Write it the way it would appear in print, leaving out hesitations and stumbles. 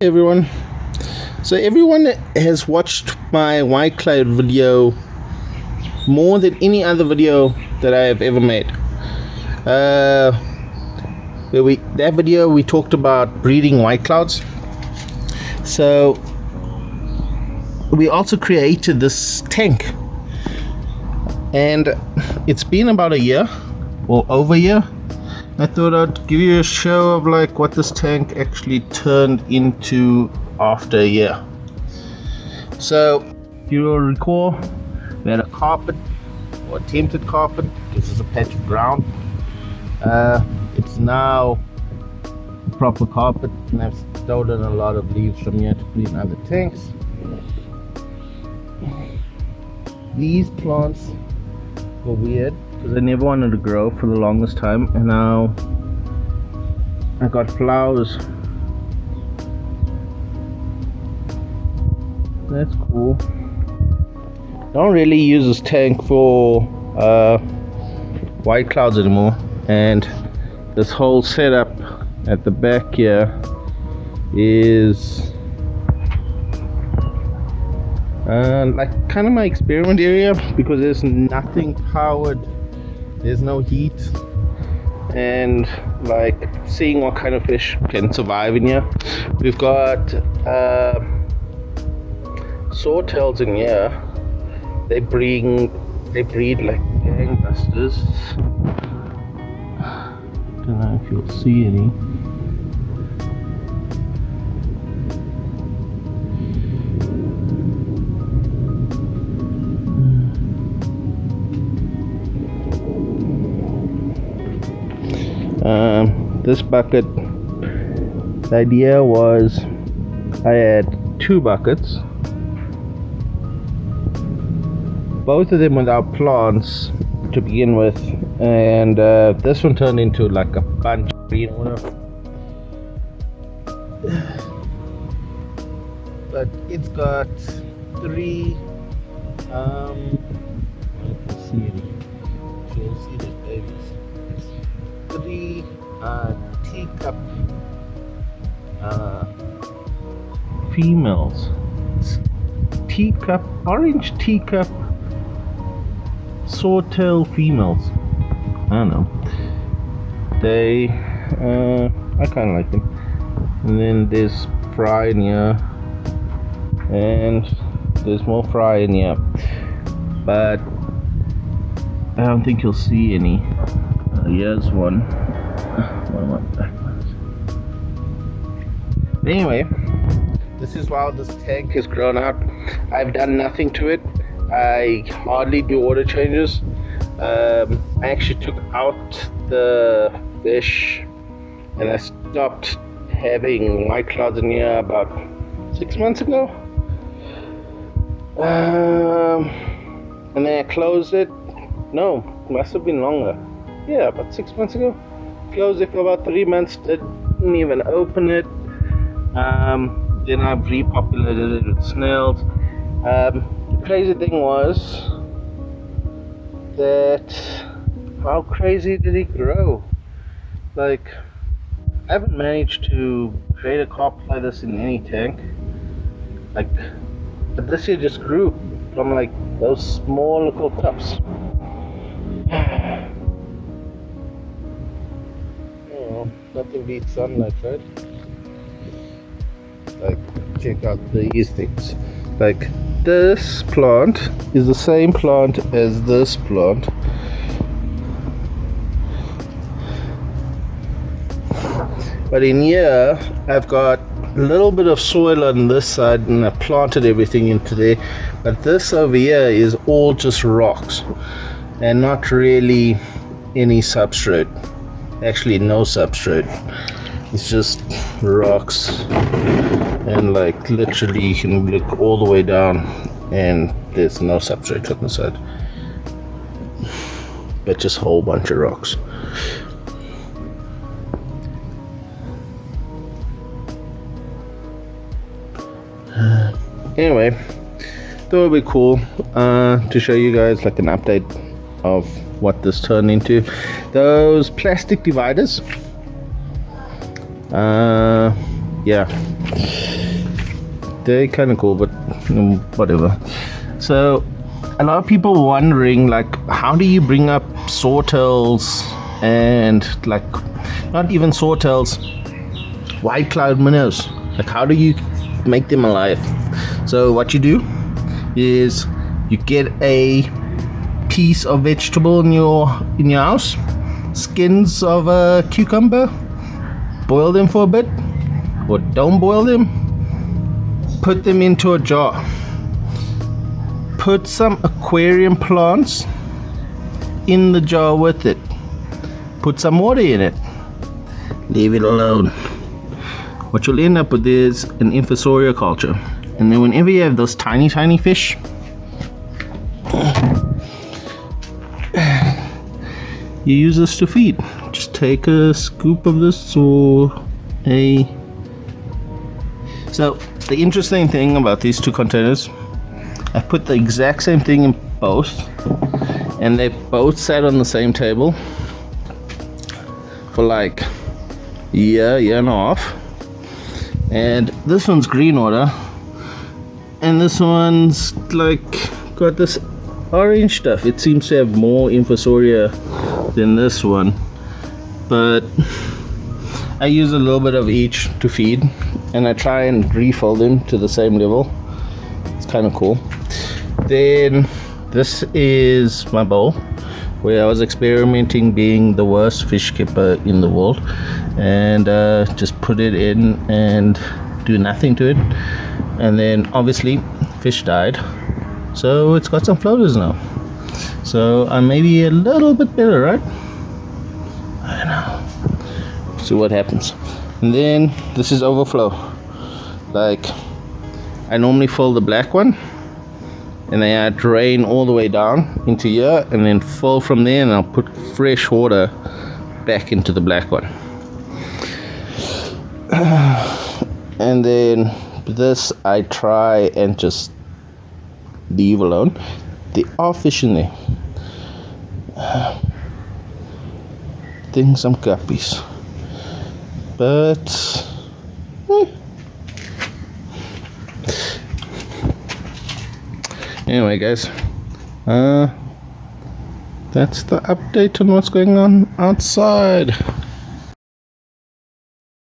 Everyone, so everyone has watched my white cloud video more than any other video that I have ever made. That video we talked about breeding white clouds. So we also created this tank, and it's been about a year or over a year. I thought I'd give you a show of like what this tank actually turned into after a year. So if you will recall, we had a carpet, or attempted carpet. This is a patch of ground. It's now proper carpet, and I've stolen a lot of leaves from here to put in other tanks. These plants were weird because I never wanted to grow for the longest time, and now I got flowers. That's cool. Don't really use this tank for white clouds anymore, and this whole setup at the back here is like kind of my experiment area, because there's nothing powered, there's no heat, and like seeing what kind of fish can survive in here. We've got swordtails in here. They breed like gangbusters. Don't know if you'll see any. This bucket, the idea was I had 2 buckets, both of them without plants to begin with, and this one turned into like a bunch of green water. But it's got 3 let's see any. You'll see the babies. 3 teacup females. Teacup, orange teacup swordtail females. I don't know. They I kinda like them. And then there's fry in here, and there's more fry in here, but I don't think you'll see any. Here's one. Anyway, this is how this tank has grown out. I've done nothing to it. I hardly do water changes. I actually took out the fish, and I stopped having white clouds in here about 6 months ago. And then I closed it. No, it must have been longer. Yeah, about 6 months ago. Closed it for about 3 months. Didn't even open it. Then I've repopulated it with snails. The crazy thing was that how crazy did it grow? Like, I haven't managed to create a carpet like this in any tank. Like, but this year just grew from like those small little tufts. Nothing beats sunlight, right? Like, check out these things. Like, this plant is the same plant as this plant, but in here I've got a little bit of soil on this side, and I planted everything into there. But this over here is all just rocks and not really any substrate. Actually, no substrate. It's just rocks, and like literally you can look all the way down and there's no substrate on the side, but just a whole bunch of rocks. Anyway, thought it would be cool to show you guys like an update of what this turned into. Those plastic dividers, yeah, they're kind of cool, but whatever. So a lot of people wondering, like, how do you bring up swordtails and, like, not even swordtails, white cloud minnows? Like, how do you make them alive? So what you do is you get a piece of vegetable in your house, skins of a cucumber, boil them for a bit, or don't boil them, put them into a jar, put some aquarium plants in the jar with it, put some water in it, leave it alone. What you'll end up with is an infusoria culture. And then whenever you have those tiny fish, you use this to feed. Just take a scoop of this or a... So the interesting thing about these two containers, I put the exact same thing in both, and they both sat on the same table for like a year and a half. And this one's green water, and this one's like got this orange stuff. It seems to have more infusoria than this one, but I use a little bit of each to feed, and I try and refill them to the same level. It's kind of cool. Then this is my bowl where I was experimenting being the worst fish keeper in the world, and just put it in and do nothing to it, and then obviously fish died, so it's got some floaters now. So I may be a little bit better, right? I don't know. See what happens. And then this is overflow. Like, I normally fill the black one, and then I drain all the way down into here, and then fill from there, and I'll put fresh water back into the black one. And then this I try and just leave alone. There are fish in there. I think some guppies, but anyway, guys, that's the update on what's going on outside.